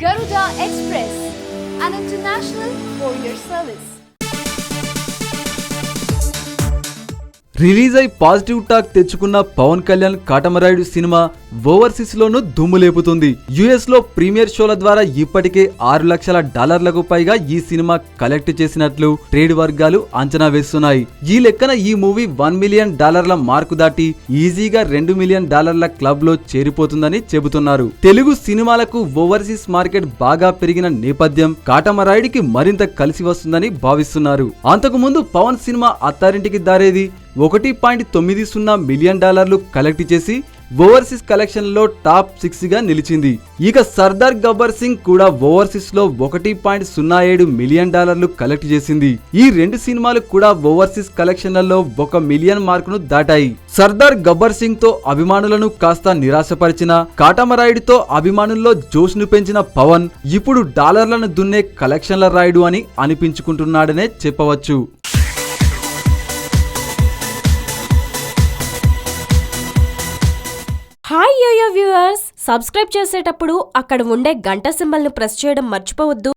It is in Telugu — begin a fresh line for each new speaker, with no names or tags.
Garuda Express, an international courier service.
Release అయి పాజిటివ్ టాక్ తెచ్చుకున్న పవన్ కళ్యాణ్ కాటమరాయుడు సినిమా ఓవర్సీస్ లోనూ దుమ్ము లేపుతుంది. యుఎస్ లో ప్రీమియర్ షోల ద్వారా ఇప్పటికే $6 లక్షల పైగా ఈ సినిమా కలెక్ట్ చేసినట్లు ట్రేడ్ వర్గాలు అంచనా వేస్తున్నాయి. ఈ లెక్కన ఈ మూవీ $1 మిలియన్ మార్కు దాటి ఈజీగా $2 మిలియన్ క్లబ్ లో చేరిపోతుందని చెబుతున్నారు. తెలుగు సినిమాలకు ఓవర్సీస్ మార్కెట్ బాగా పెరిగిన నేపథ్యం కాటమరాయుడికి మరింత కలిసి వస్తుందని భావిస్తున్నారు. అంతకు ముందు Pawan cinema Attarintiki Daredi $1.90 million collect చేసి ఓవర్సీస్ కలెక్షన్ లో టాప్ 6 గా నిలిచింది. ఇక సర్దార్ గబ్బర్ సింగ్ కూడా ఓవర్సీస్ లో $1.07 మిలియన్ కలెక్ట్ చేసింది. ఈ రెండు సినిమాలు కూడా ఓవర్సీస్ కలెక్షన్లలో $1 మిలియన్ మార్కును దాటాయి. సర్దార్ గబ్బర్ సింగ్ తో అభిమానులను కాస్త నిరాశపరిచిన కాటమరాయుడితో అభిమానుల్లో జోష్ను పెంచిన పవన్ ఇప్పుడు డాలర్లను దున్నే కలెక్షన్ల రాయుడు అని అనిపించుకుంటున్నాడనే చెప్పవచ్చు.
హాయ్ యోయో వ్యూవర్స్, సబ్స్క్రైబ్ చేసేటప్పుడు అక్కడ ఉండే గంట సింబల్ను ప్రెస్ చేయడం మర్చిపోవద్దు.